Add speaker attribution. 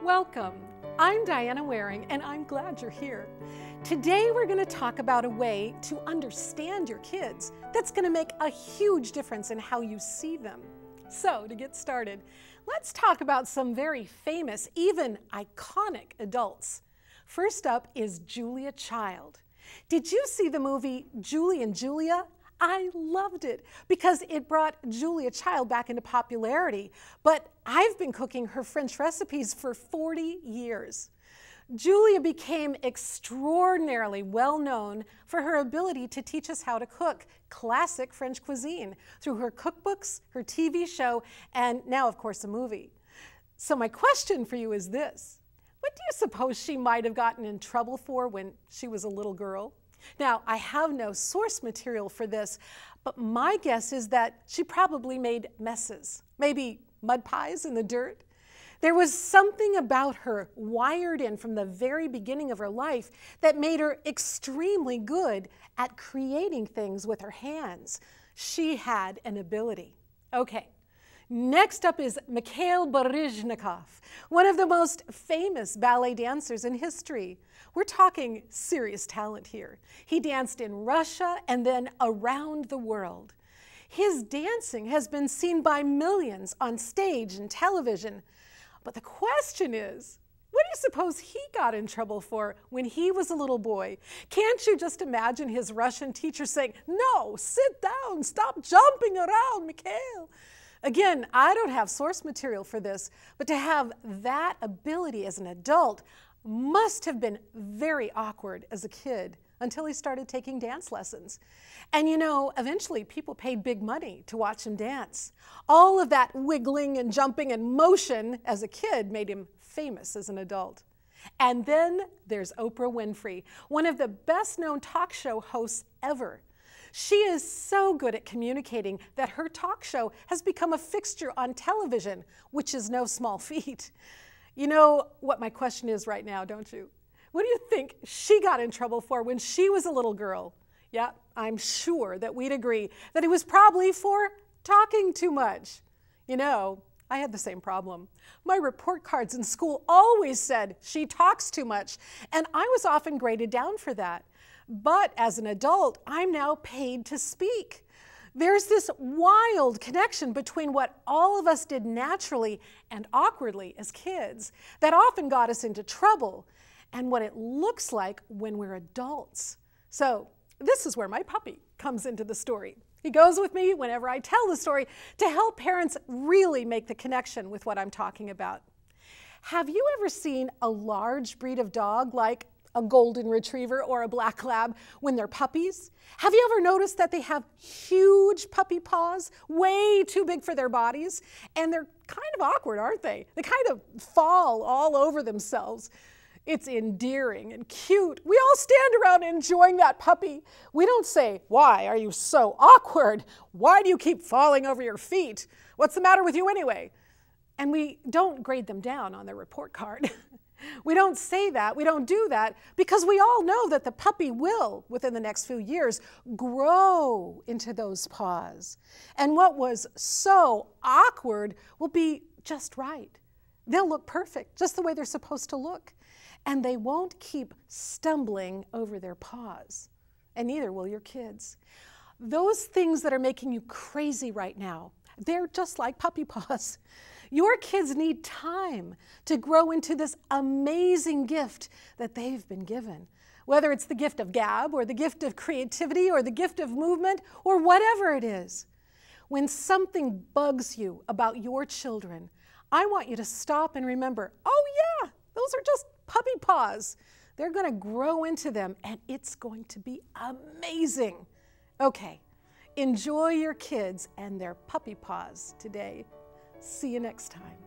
Speaker 1: Welcome. I'm Diana Waring, and I'm glad you're here. Today we're going to talk about a way to understand your kids that's going to make a huge difference in how you see them. So, to get started, let's talk about some very famous, even iconic adults. First up is Julia Child. Did you see the movie Julie and Julia? I loved it because it brought Julia Child back into popularity, but I've been cooking her French recipes for 40 years. Julia became extraordinarily well known for her ability to teach us how to cook classic French cuisine through her cookbooks, her TV show, and now, of course, a movie. So my question for you is this: what do you suppose she might have gotten in trouble for when she was a little girl? Now, I have no source material for this, but my guess is that she probably made messes, maybe mud pies in the dirt. There was something about her wired in from the very beginning of her life that made her extremely good at creating things with her hands. She had an ability. Okay. Next up is Mikhail Baryshnikov, one of the most famous ballet dancers in history. We're talking serious talent here. He danced in Russia and then around the world. His dancing has been seen by millions on stage and television. But the question is, what do you suppose he got in trouble for when he was a little boy? Can't you just imagine his Russian teacher saying, "No, sit down, stop jumping around, Mikhail"? Again, I don't have source material for this, but to have that ability as an adult must have been very awkward as a kid until he started taking dance lessons. And you know, eventually people paid big money to watch him dance. All of that wiggling and jumping and motion as a kid made him famous as an adult. And then there's Oprah Winfrey, one of the best-known talk show hosts ever. She is so good at communicating that her talk show has become a fixture on television, which is no small feat. You know what my question is right now, don't you? What do you think she got in trouble for when she was a little girl? Yeah, I'm sure that we'd agree that it was probably for talking too much. You know, I had the same problem. My report cards in school always said she talks too much, and I was often graded down for that. But as an adult, I'm now paid to speak. There's this wild connection between what all of us did naturally and awkwardly as kids that often got us into trouble and what it looks like when we're adults. So this is where my puppy comes into the story. He goes with me whenever I tell the story to help parents really make the connection with what I'm talking about. Have you ever seen a large breed of dog like a golden retriever or a black lab when they're puppies? Have you ever noticed that they have huge puppy paws, way too big for their bodies? And they're kind of awkward, aren't they? They kind of fall all over themselves. It's endearing and cute. We all stand around enjoying that puppy. We don't say, "Why are you so awkward? Why do you keep falling over your feet? What's the matter with you anyway?" And we don't grade them down on their report card. We don't say that, we don't do that, because we all know that the puppy will, within the next few years, grow into those paws. And what was so awkward will be just right. They'll look perfect, just the way they're supposed to look. And they won't keep stumbling over their paws. And neither will your kids. Those things that are making you crazy right now, they're just like puppy paws. Your kids need time to grow into this amazing gift that they've been given. Whether it's the gift of gab or the gift of creativity or the gift of movement or whatever it is. When something bugs you about your children, I want you to stop and remember, oh yeah, those are just puppy paws. They're going to grow into them and it's going to be amazing. Okay, enjoy your kids and their puppy paws today. See you next time.